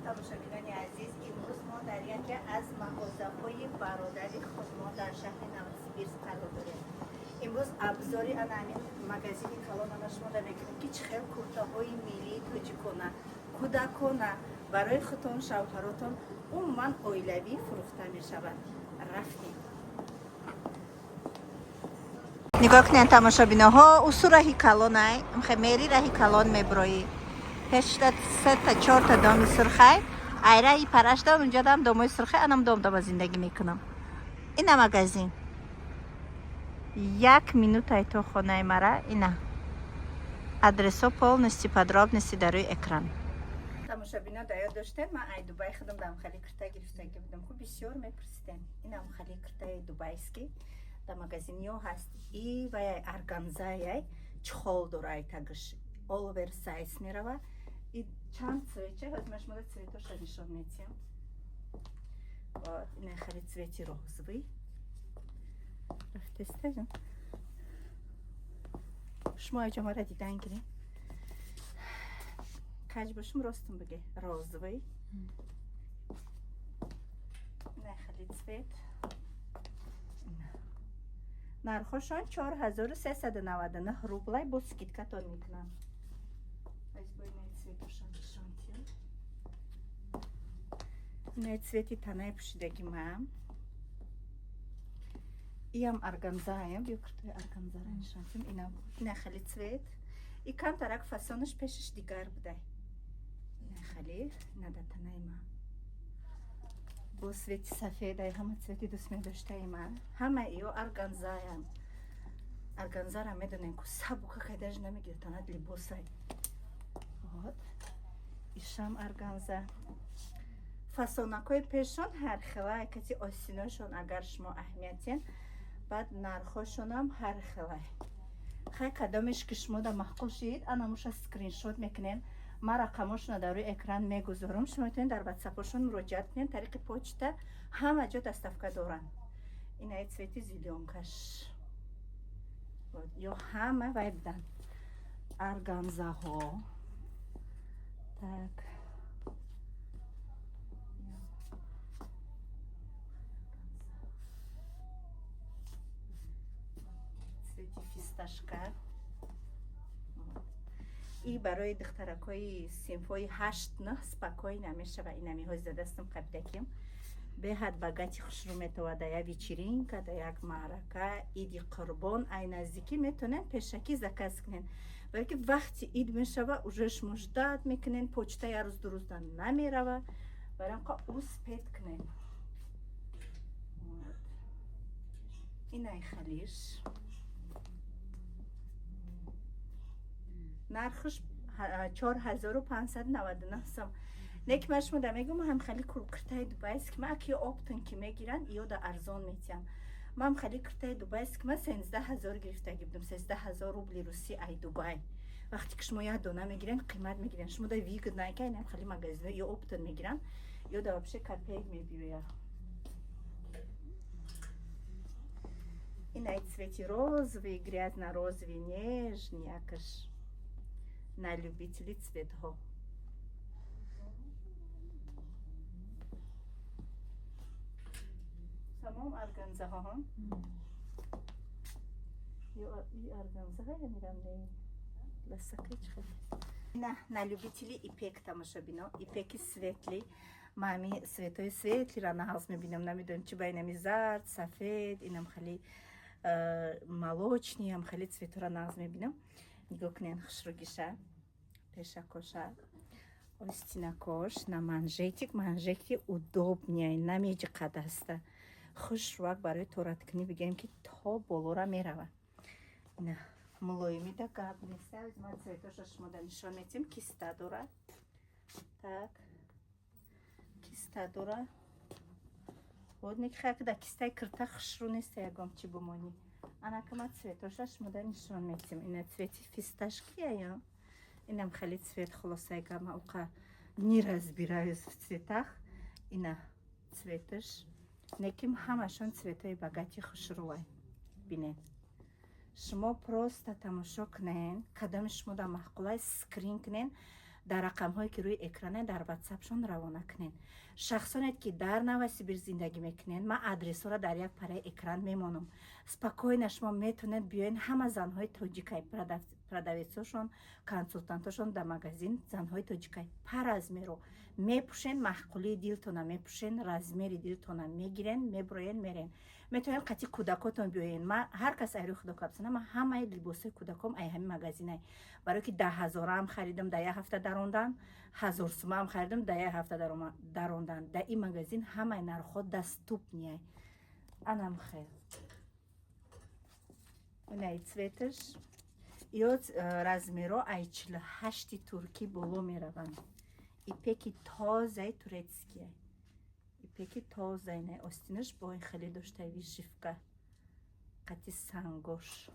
тамошобинони азиз, имрӯз мо дар яке аз мағозаҳои бародари худ мо дар шаҳри Новосибирск қарор дорем. имрӯз абзори анамин магазини калонана шумода мекунем ки чӣ хел куртаҳои миллии тоҷикона, кӯдакона барои худтон, шавҳаротон умуман оилавӣ фурӯхта мешавад. рафтем. нигоҳ кунед тамошобиноҳо, усу раҳи калонай, мери раҳи калон меброӣ. Пешта 3-4 доми сурхай, айраи парашдан унҷа дам домои сурхай, анам дом-дома зиндагӣ мекунам. Ина магазин. 1 минутай то хонаи мара, ина. Адресо полностью подробности дар рӯи экран. Тамошобино даёд доштем, ман ай Дубай худам дам хали кирта гирифтагӣ будам. Хуб бисёр мепурсидем. Инам хали киртаи дубайский. Да магазинё ҳаст. И ваяй органзаяй чхол дорай тагиш. Оверсайз мерава. И чанд цвече, ҳозимаш мода цветоша нишон метиям. Вот, ина хали цвети розовый. Рафтестажин. Шумо аҷо мара дидан гирем. Каҷ бошум ростум биге. Розовый. Ина хали цвет. нархошон 4399 рублай бо скидкатон мекунам. Ина цвети танаи пушидаги мам. Иам органзаем, бё киртои органзара нишонтим. Ина хали цвет. И камтарак фасонаш пешаш дигар будай. Ина хали, ина да танаи мам. Бо свети сафедай, ҳама цвети дӯст медоштаи ман. Ҳама иё органзаям. Органзара медонем ку сабука кайдаж намегирад, танад либосай. Вот. Ишам органза. Фасонакои пешон ҳар хелай, кати осиношон агар шумо аҳамиятен, баъд нархошонам ҳар хелай. Хай кадомеш ки шумо да маҳқул шид, анамуша скриншот мекунем. Ман рақамошона дар рӯи экран мегузорам. Шумо метавонед дар ватсапошон муроҷиат кунед, тариқи почта ҳама ҷо доставка доранд. Инаи цвети зилёнкаш. Ё ҳама вай будан. Органзаҳо. Так. Цвети фисташка. И барои духтаракои синфои 8-9 спокойно мешава. Инамиҳои задастам қабидаким. Беҳад багати хушрӯ метава да як вечеринка, да як маърака, иди қурбон, ай наздикӣ метонен пешакӣ заказ кунен. Балки вақти ид мешава, уже шумо ждат мекунен, почта як рӯз ду рӯздан намерава. Барамқа успет кунен. Инай халиш. нархш 4599 сом. Неки ма шумо да мегум ҳам хали киртаи дубайский ма ки оптон ки мегиран ё да арзон метиям. Мам хали киртаи дубайский ма 13000 гирифтаги будам. 13000 рубли русӣ ай Дубай. Вақте ки шумо як дона мегирен, қимат мегирен. Шумо да вигд накай, нам хали магазино ё оптон мегиран, ё да вообще копеек мебиёя. Инай цвети розовый, грязно-розовый, нежный якаш. На любителей цветов. Самом органзаҳо. И органзаҳо я мирам не ласакачха. На любителей ипек тамошобино. Ипеки светли. Мами светои светли ра нағз мебинам. Намедонам чи байнами зард, сафед, инам хали молочный, ам хали цветора нағз мебинам. Нигоҳ кунед хушрӯгиша, пешакоша, остинакош, на манжетик, манжети удобняй, намеҷиқад аста. Хушрӯк барои тораткунӣ бигем ки то болора мерава. Ина мулоими да гап неста. Ман цветоша шумо да нишон метиҳам. Киста дорад. Так. Киста дора. Вот неки хак да кистай кирта хушрӯ неста ягом чи бумони. Анакама цветоша шумо да нишон метиҳам. Ина цвети фисташкия. Инам хали цвет хулосаи гама уқа не разбираюсь в цветах. Ина цветаш. Неким ҳамашон цветои багати хушрӯай. Бинед. Шумо просто тамошо кунен, кадоми шумо да маҳқулай скрин кунен. дар рақамҳое ки рӯи экране дар ватсапшон равона кунед. Шахсоне ки дар Новосибир зиндагӣ мекунед, ман адресҳоро дар як параи экран мемонам. Спокойно шумо метавонед биёед. Ҳама занҳои тоҷикаи продавецошон, консултантошон дар магазин занҳои тоҷикаи па размеро мепӯшен, маҳқулии дилтона мепӯшен, размери дилтона мегирен, мебуроен, мерен. Метавонед қатъи кӯдакотон биёен. Ман ҳар кас айрӯи худо капсана, ман ҳамаи либосои кӯдаком ай ҳамин магазинай. Барои ки 10,000 харидам дар як ҳафта дарондан, 1000 сум харидам дар як ҳафта дарондан. Дар ин магазин ҳамаи нархҳо доступнияй. Анам хел. Инаи цветаш. Ё размеро ай 48 турки боло мераванд. Ипеки тозаи турецкияй. Ипеки тозаи не остинаш бо ин хеле доштаи вишивка. Қатъи сангош.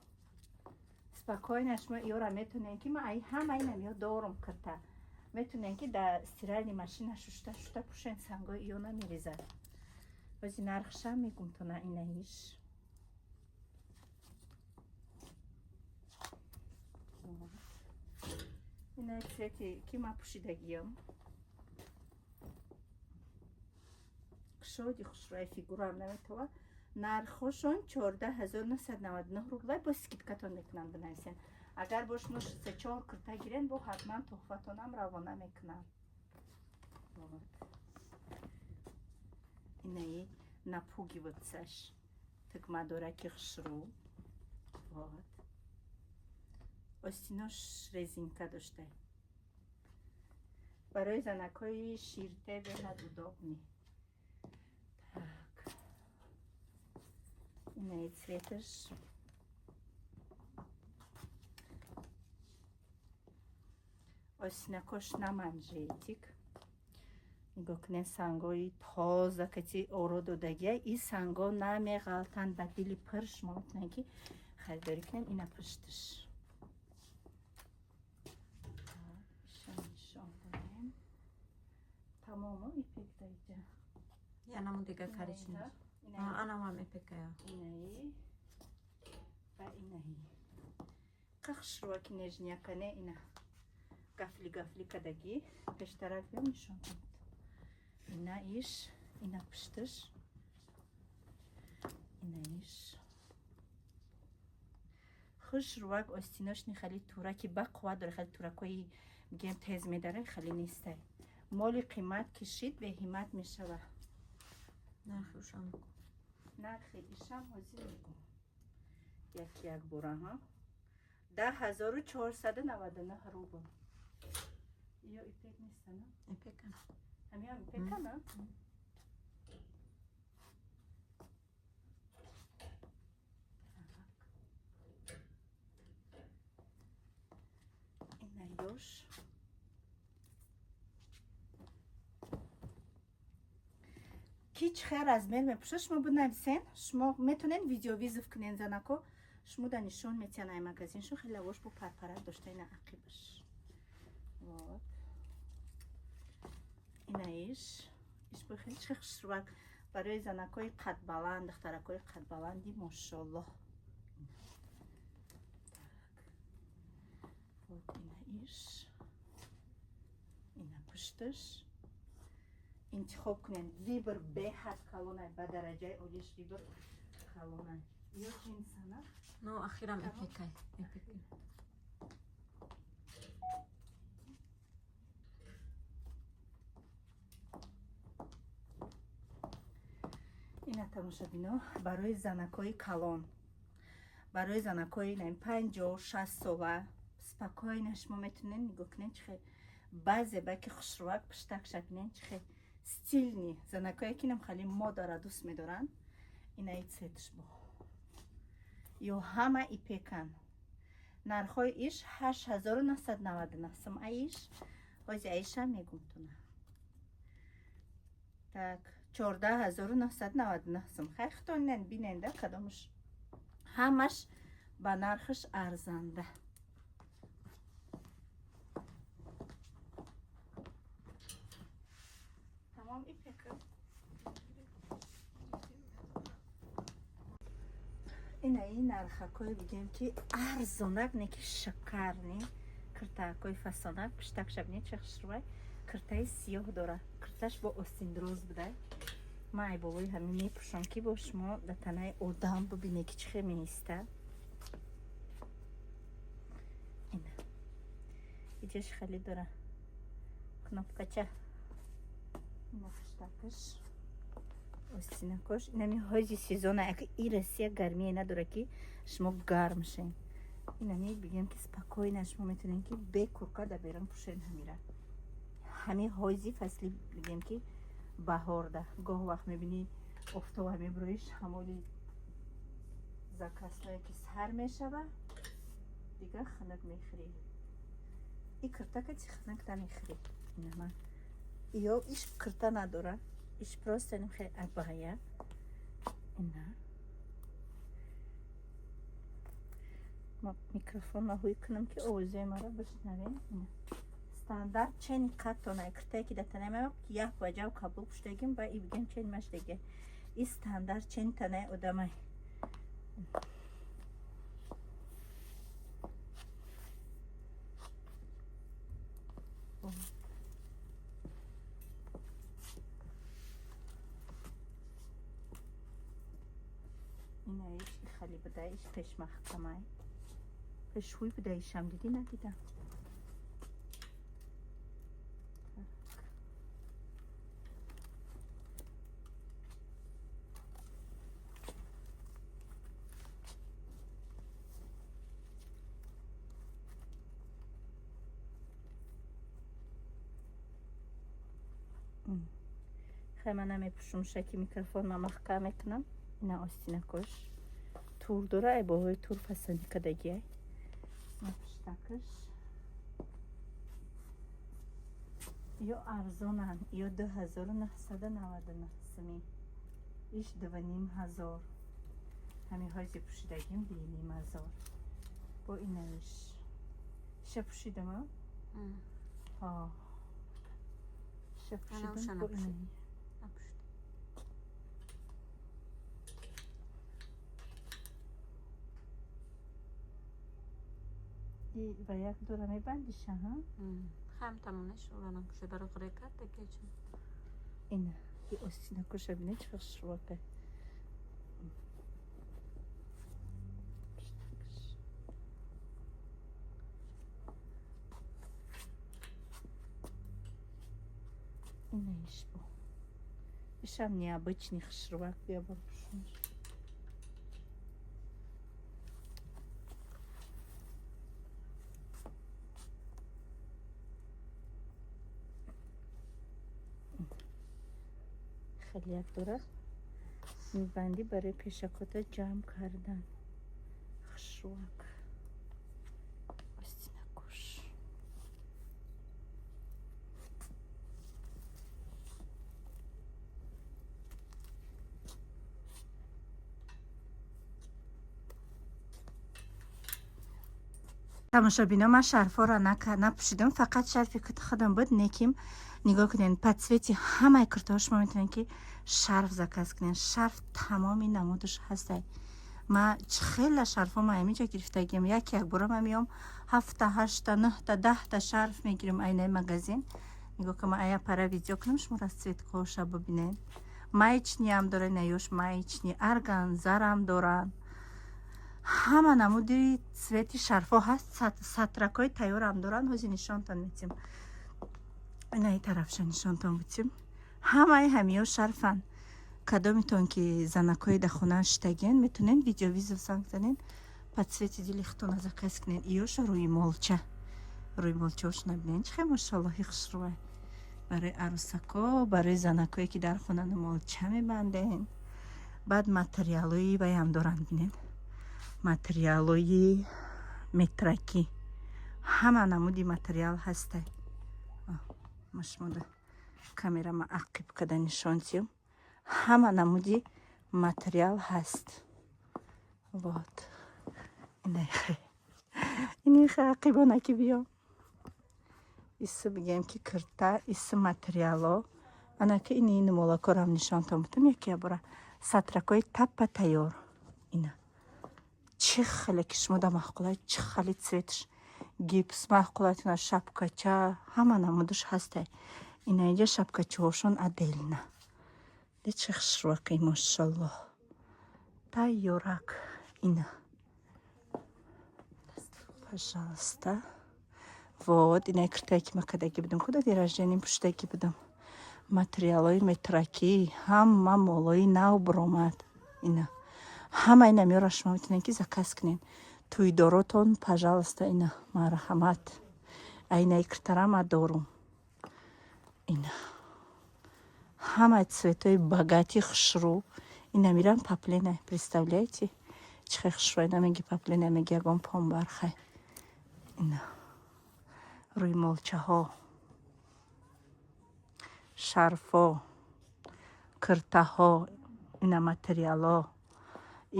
Спокойно шумо иёра метавонед ки ман ай ҳама инам ё дорум кирта. Метавонед ки дар стиральни машина шушта пӯшен, сангои иё намерезад. Бози нархшам мегум то на инаиш. Инаи цвети ки ман пӯшидагиям. Шоди хушрӯи фигурам наметова. Нархошон 14999 рублай бо скидкатон мекунам бинависен. Агар бо шумо 3-4 кирта гирен, бо ҳатман туҳфатонам равона мекунам. Инаи напугиватсаш тикмадораки хушрӯ. Остинош резинка доштай. Барои занакои ширте беҳад удобни. Инаи цветаш. Остинакош на манжетик. Нигоҳ кунед сангои тоза кати оро додагия. Ин санго намеғалтанд ба дили пир. Шумо метавонед ки харидорӣ кунед. Ина пушташ. Тамомо ипек дайҷа. Янаму дига карични. Анамам ипекая. Инаи ва инаи. Қахшруа ки нежнякане ина. Гафли кадаги. Пештараф ё нишон кунед. Ина иш, ина пушташ. Ина иш. Хушруак остиношни хали тураки ба қувват дора, хали туракои мигем тез медара, хали нестай. Моли қимат кишид беҳимат мешава. Нархушам. Нархи ишам ҳозир мегум. Як бора ҳа. 10499 рубл. Ё ипек нестана? Ипека. Ҳамиам ипекана? Ина ёш. Ки чӣ хел размер мепӯшад шумо бинависен. Шумо метавонед видеовизов кунед занако. Шумо да нишон метиҳан ай магазиншон хеле лавош бо парпарак дошта ина ақибаш. Вот. Ина иш бо хеле чӣ хушрувак барои занакои қадбаланд, духтаракои қадбаланди мошоаллоҳ. Вот ина иш. Ина пушташ. Интихоб кунед. Вибр беҳад калонай, ба дараҷаи олиш вибр калонай. Ё ҷинсана? Ну, ахирам ипекай. Ипекай. Ина тамошабино барои занакои калон. Барои занакои 50-60 сола спокойно шумо метавонед нигоҳ кунед чихе баъзе баки хушрувак пуштакша бинед чихе стилни занакое ки нам хали модара дӯст медоранд. Ина и цветш бо. Ё ҳама ипекан. Нархои иш 8999 сум аиш. Ҳози аиша мегум туна. Так, 14999 сум. Хай хитонен биненда кадомаш ҳамаш ба нархаш арзанда. Тамом ипекан. Ина ин нархакои бигем ки арзонак не ки шикарни киртаакои фасонак пиштакша бинед чӣ хушрӯбай киртаи сиёҳ дора. Кирташ бо остиндроз буда. Ман ай бобои ҳамин мепӯшам ки бо шумо дар танаи одам бубинед ки чӣ хел меиста. Ина иҷаш хеле дора кнопкача. Ина пиштакаш остинакош инами ҳози сезона як и россия гармие надора ки шумо гарм шен. Инами бигем ки спокойно шумо метавонед ки бе курка дар берун пӯшен ҳамира. ҳамин ҳози фасли бигем ки баҳорда гоҳ вақт мебинӣ офтоб мебирои шамоли закасное ки сар мешава дигар ханак мехӯрӣ. И киртака чи ханак намехӯрӣ. Инама ё иш кирта надора. Иш просто ним хеле абая. Ина ма микрофон наҳоӣ кунам ки овозои маро бишнавем. Ина стандарт чени каттона киртае ки дар танаи ман як ваҷав каблук пуштагим ба и бигем чен маштеге. И стандарт чени танаи одамай. Ина иш хали буда иш пешмахкамай. Пешҳуй буда ишам дидӣ надидам. خیلی من نمیپوشم شکی میکروفون ما محکم میکنم. اینا آستینکش تور داره ای باهای تور پسندی کدگیه پشتکش یا ارزانن یا 2999 سمی ایش 2500 همین هایزی پوشیدگیم 2500 با اینش شه پوشیدم ها شه پوشیدم با اینه و یک دوره میبندیشه ها خم تمامش اولانم کشه برای قرکت دیگه چون اینه این آستینه کشه بینه چه شروعه اینه ایش با ایشم необычный шрувак я бабушка. خیلی یک دوره میبندی برای پیشکات جمع کردن خشواک آستینکش тамошобино ман шарфҳоро напӯшидам фақат шарфи кити худам буд неким نگاه کنین پدسویتی همه کرتاها شما میتونین که شرف زکس کنین شرف تمامی نمودش هسته ما خیلی شرف ها ما اینجا گرفتگیم یک بارم هم میام 7 تا 8 تا 9 تا 10 تا شرف میگیرم اینه مغازین نگاه که ما ایا پرا ویدیو کنم شما را سویتکاش ببینین مایچنی هم داره نیوش مایچنی ارگان زرم دارن همه نمودی سویتی شرف ها هست سطرکای تیار هم دارن هزی نشان تان میتیم اینا ای طرفش نشانتان بودیم همه همیو شرفن کدامتون که زنکای در خونه شتگین میتونین ویدیو ویزو سنگ زنین подсвети дилихтон заказ کنین ایوش روی مالچه هاش نبینین چه ماشاءالله خوشروه برای عروسکا برای زنکایی که در خونه مالچه میبندین بعد ماتریالویی بایم دارن بینین ماتریالویی مترکی همه نمودی ماتریال هسته مشموده камера ма ақиб када нишонтим ҳама намуди материал ҳаст вот инихе ақибона ки биё ису бигем ки кирта ису материало анаки ини нумолакорам нишонтон бутам якия бора сатракои таппа тайёр ина чӣ хеле ки шумо да махқулай чӣ хеле цветш гипс маҳқулатина шапкача ҳама намудаш ҳастай. Ина инҷа шапкачаҳошон аделина. Де чӣ хушрӯақӣ мошаллоҳ. Тайёрак ина. Пожалуйста. Вот, ина киртае ки ма кадаги будам. Куда ден раждении пуштаги будам. Материалои метракӣ, ҳама молои нав буромад. Ина. Ҳама ина меёра шумо метавонед ки заказ кунед. Тӯйдоротон, пожалуйста, ина марҳамат. Айнаи киртара ма дорум. Ина. Ҳама цветои багати хушрӯ. Ина мирам паплина. Представляете? Чӣ хушрӯ ина меги паплина, меги ягон пом бархай. Ина. Рӯймолчаҳо. Шарфо. Киртаҳо. Ина материалҳо.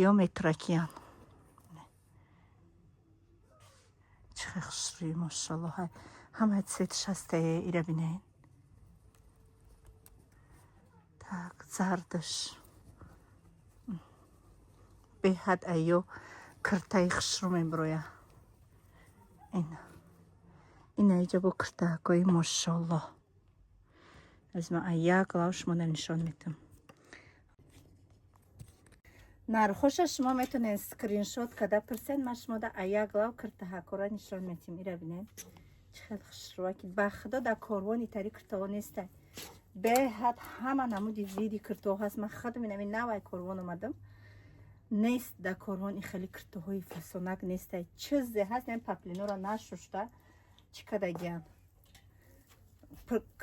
Ё метракиян. Чӣ хушрӯи мошаллоҳ. Ҳама цветш ҳастае. Ира бинед. Так, зардаш. Беҳад айё киртаи хушрӯ меброя. Ина иҷа бо киртаакои мошаллоҳ. Аз ма як лав шумода нишон метам. Нархоша шумо метонед скриншот када пирсед. Ма шумода як лав киртаакора нишон метим. Ира бинед. Чӣ хел хушрӯаки. Ба худо дар корвон итари киртаҳо нестай. Беҳад ҳама намуди види киртаҳо ҳаст. Ма худам инами навай корвон омадам. Нест дар корвон ин хели киртаҳои фасонак нестай. Чизе ҳаст ин паплинора нашушта чӣ кадагиян.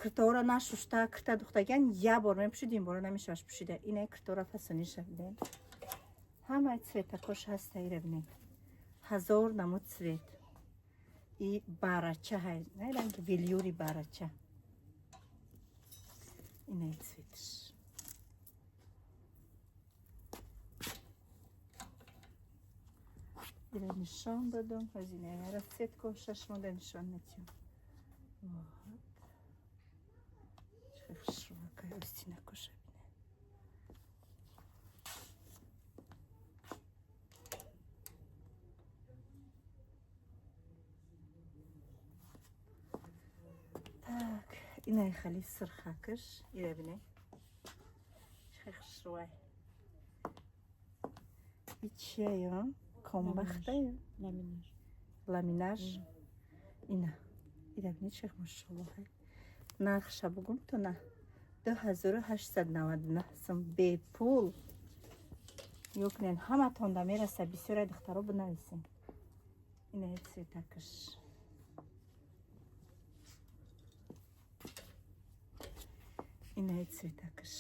Киртаҳора нашушта кирта духтагиян я бор мепушид, ин бора намешаваш пушида. Ина киртаҳора фасониша бидем. Ҳамаи цветакош ҳаста. Ира бинед. 1000 намуд цвет. И барача ҳай. Ранги велюри барача. Ина цветш. Ира нишон дадам. Аз ина цветкоша шумода нишон метим. Вот. Чӣ хушрӯакай остинакоша бинед. Так, ина хали сирхакаш. Ира бинед. Чӣ хушрӯай. Ичияё комбахтаю. Ламинаж. Ина. Ира бинед чӣ мошаллоҳ. Нархша бугум то на 2899 сум бепул. Ёкнен ҳаматон да мераса. Бисёра духтаро бинависем. Ина цветакаш. Ина цветакаш.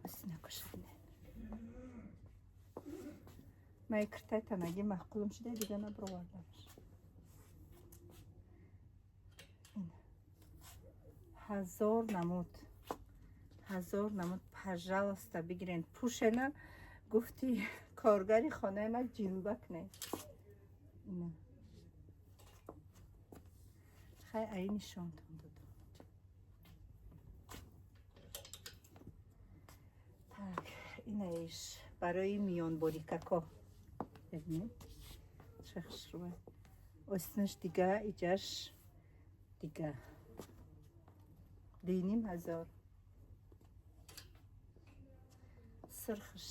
Остинакоша бинед. Май киртай танаги маҳқулам шуда дига набировардамш. 1000 намуд. 1000 намуд. Пожалуйста, бигирен. Пушена гуфти коргари хонаи ма ҷилба кунед. Ина. Хай ай нишонтон додам. Так, инаиш барои миёнборикако. Бибинед. Чӣ хушрӯа. Остинаш дига, иҷаш дига. 2500. Сирхш.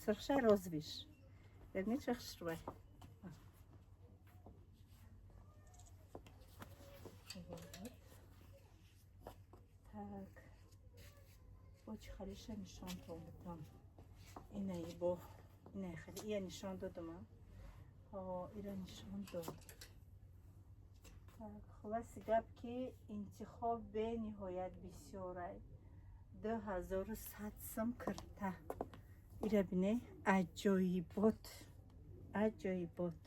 Сирхша розвиш. Бибинед чӣ хушрӯа. Так. Бо чӣ халиша нишонтон додам. Инай бо инай хали ия нишон додам. Ира нишон дод. Так, хулоси гап ки интихоб бениҳоят бисёрай. 2100 сум кирта. Ира бинед. Аҷоибот. Аҷоибот.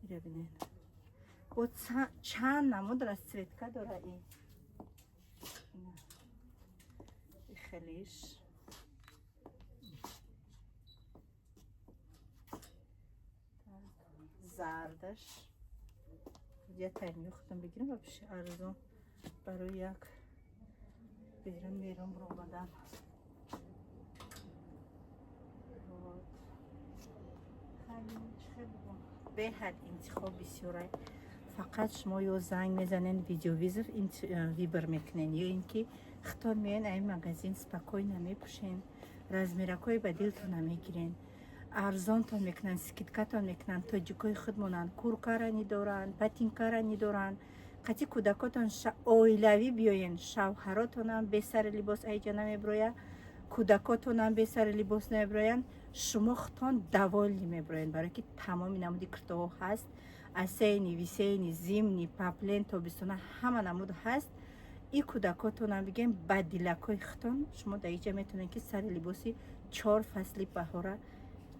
Ира бинед. Бо чанд намуд расцветка дора ин. Хелиш. Зардаш. Я тайм худам бигирам вообще арзон барои як берам ромадан. Вот. Хали чӣ бугам. беҳад интихоб бисёрай. фақат шумо ё занг мезанен видеовизор вибр мекунен, ё ин ки хитон меен ай магазин спокойно мепӯшен, размеракҳои ба дилтон намегирен, арзонтон мекунанд, скидкатон мекунанд, тоҷикои худмонанд, куркарани доранд, патинкарани доранд. қати кӯдакотон оилавӣ биёен, шавҳаротонам бесари либос айҷа намебирояд, кӯдакотонам бесари либос намебироянд, шумо хитон даволи мебироянд, барое ки тамоми намуди куртаҳо ҳаст, асейни, висейни, зимни, паплен, тобистона ҳама намуд ҳаст. И кӯдакотонам бигем ба дилакои хитон шумо дар иҷа метавонед ки сари либоси 4 фасли баҳора,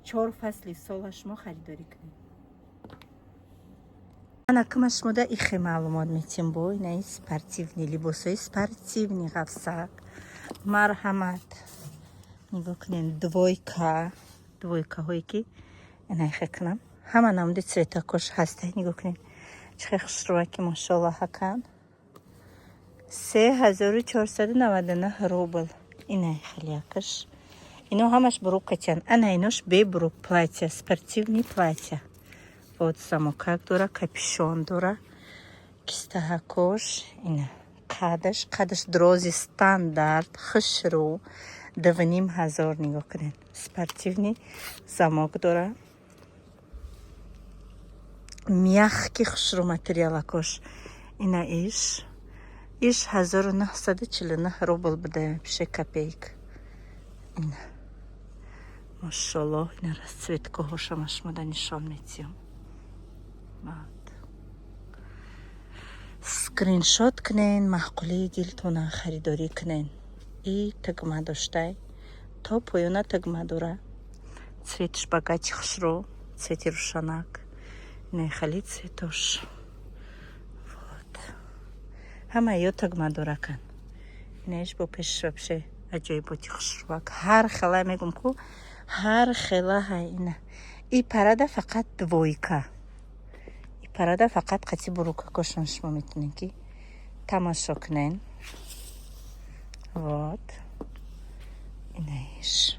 4 фасли сола шумо харидорӣ кунед. ана кама шумо да ихе маълумот метим бо инаи спортивни либосҳои спортивни ғафсак. Марҳамат. Нигоҳ кунед двойкаҳое ки ина ихе кунам. Ҳама намуди цветакош ҳастай. Нигоҳ кунед. Чихе хушрӯа ки мошаллоҳ ҳакан. 3499 рубл. Инай хеле якаш. Ино ҳамаш брукачан. Ана инош бебрук платья, спортивни платья. Вот замокак дора, капюшон дора, кистаҳакош, ина қадаш дрози стандарт, хушрӯ 2500. Нигоҳ кунед. Спортивни замок дора. Мягкий хушрӯ материалакош. Ина иш 1949 рубл буде, 5 копеек. Ина машаллоҳ, ина расцветкаҳошама шумо да нишон метиҳам. скриншот кунен, маъқулии дилтона харидорӣ кунен. И тагма доштай, то поёна тагма дора. Цветш багачи хушрӯ, цвети рӯшанак. Ина хали цветош. Вот. Ҳама ё тагма дора кан. Инаш бо пешш вообще аҷоиботи хушрӯвак. Ҳар хела мегум ку, ҳар хела ҳай ина. И парада фақат двойка. Парада фақат қати бурукакошон шумо метунед ки тамошо кунен. Вот. Инаиш.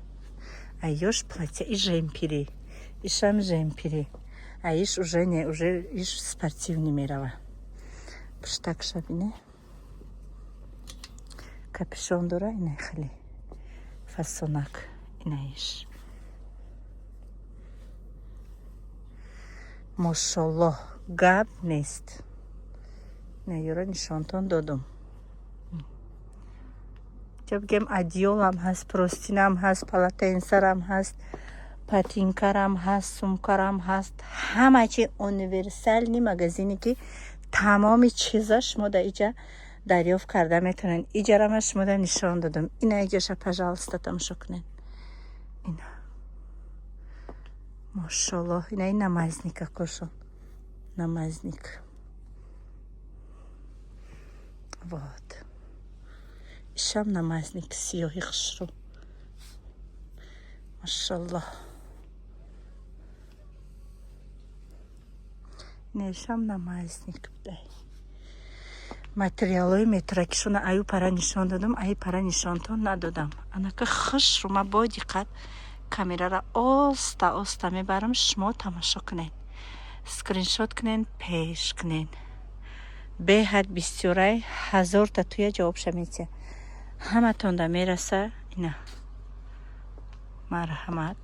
Айёш платья и жемпири. Ишам жемпири. Аиш уже не, уже иш спортивный мерава. Пуштак шабине. Капюшон дора, инай хали. Фасонак. Инаиш. Мошаллоҳ. Гап нест. Наёра нишонтон додум. ҷа бигем адёлам ҳаст, простинам ҳаст, полотенсарам ҳаст, патинкарам ҳаст, сумкарам ҳаст. Ҳама чи универсальни магазине ки тамоми чиза шумо да иҷа дарёфт карда метавонед. Иҷарама шумо да нишон додам. Ина иҷаша пожалуйста тамошо кунед. Ина машаллоҳ, ина намазника кошон. Намазник. Вот. Ишам намазник сиёҳи хушрӯ. Машаллоҳ. Нешам намазник будай. Материалои метракишона аю пара нишон додам, аю пара нишонтон надодам. Анака хушрӯ. Ма бо диққат камерара оста мебарам, шумо тамошо кунед. скриншот кунен, пеш кунен. Беҳад бисёрай 1000 та туя ҷавобша метия. Ҳаматон да мераса. Ина марҳамат.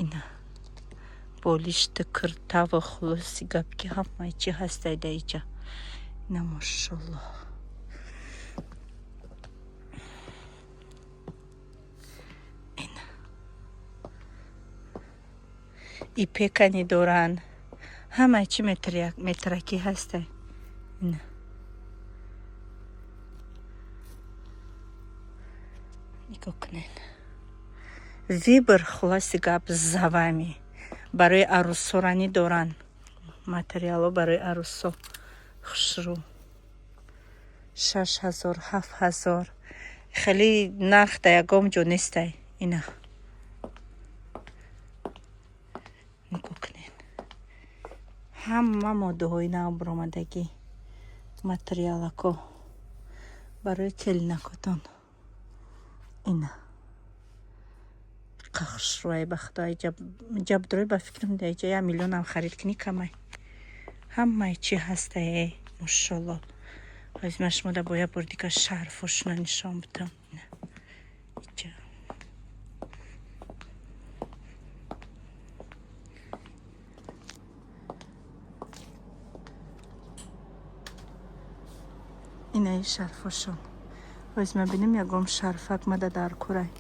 Ина болишти киртаву хулуси гапки ҳамаи чи ҳастай да иҷа. Ина машаллоҳ. Ина ипекани доран. ҳамаи чи метраки ҳастай. Ина нигоҳ кунед. Вибр хулоси гап завами. Барои арӯсорани доран. Материало барои арӯсо. хушрӯ. 6000, 7000. хеле нарх да ягом ҷо нестай. Ина нигоҳ кунед. ҳама моддаҳои нав биромадагӣ. материалако барои келинакотон. Ина قخشروی بخدای جب دروی با فکرم دیگه 1 میلیون هم خرید کنی کمی همه چی هسته ماشاءالله از مشموده باید بردی که شرفش نشان بدم نه اینجا اینه شرفشون از من بینم یکم شرفک مده در کره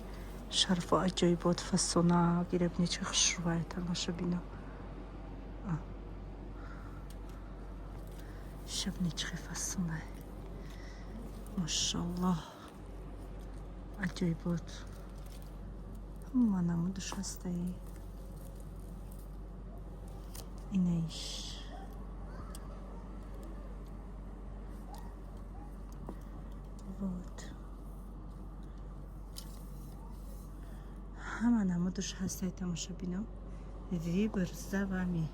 شرف عجایبات فسونا گرفت نیچه خشروی تماشا بینم شب نیچه فسونه ماشاءالله عجایبات همه نمودش هسته اینهش بود همه نمودش هسته تماشا بینم وی برزه و می